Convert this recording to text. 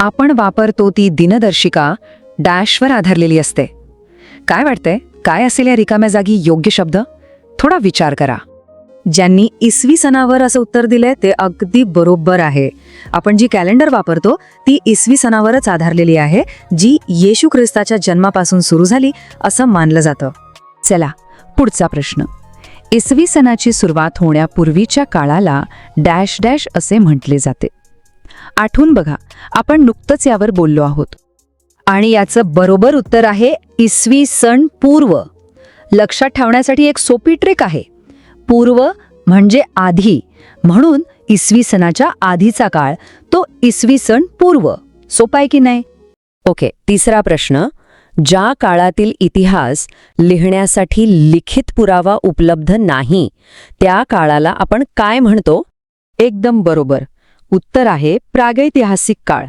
आपण वापरतो ती दिनदर्शिका डॅशवर आधारलेली असते. काय वाटतंय, काय असेल या रिकाम्या जागी योग्य शब्द? थोडा विचार करा. ज्यांनी इसवी सणावर असं उत्तर दिलंय ते अगदी बरोबर आहे. आपण जी कॅलेंडर वापरतो ती इसवी सणावरच आधारलेली आहे, जी येशू ख्रिस्ताच्या जन्मापासून सुरू झाली असं मानलं जातं. चला, पुढचा प्रश्न. इसवी सणाची सुरुवात होण्यापूर्वीच्या काळाला डॅश डॅश असे म्हटले जाते. आठवून बघा, आपण नुकतंच यावर बोललो आहोत. आणि याचं बरोबर उत्तर आहे इसवी सन पूर्व. लक्षात ठेवण्यासाठी एक सोपी ट्रिक आहे. पूर्व म्हणजे आधी, म्हणून इसवी सणाच्या आधीचा काळ तो इसवी सन पूर्व. सोपा आहे की नाही? ओके, तिसरा प्रश्न. ज्या काळातील इतिहास लिहिण्यासाठी लिखित पुरावा उपलब्ध नाही त्या काळाला आपण काय म्हणतो? एकदम बरोबर. उत्तर आहे प्रागैतिहासिक काळ.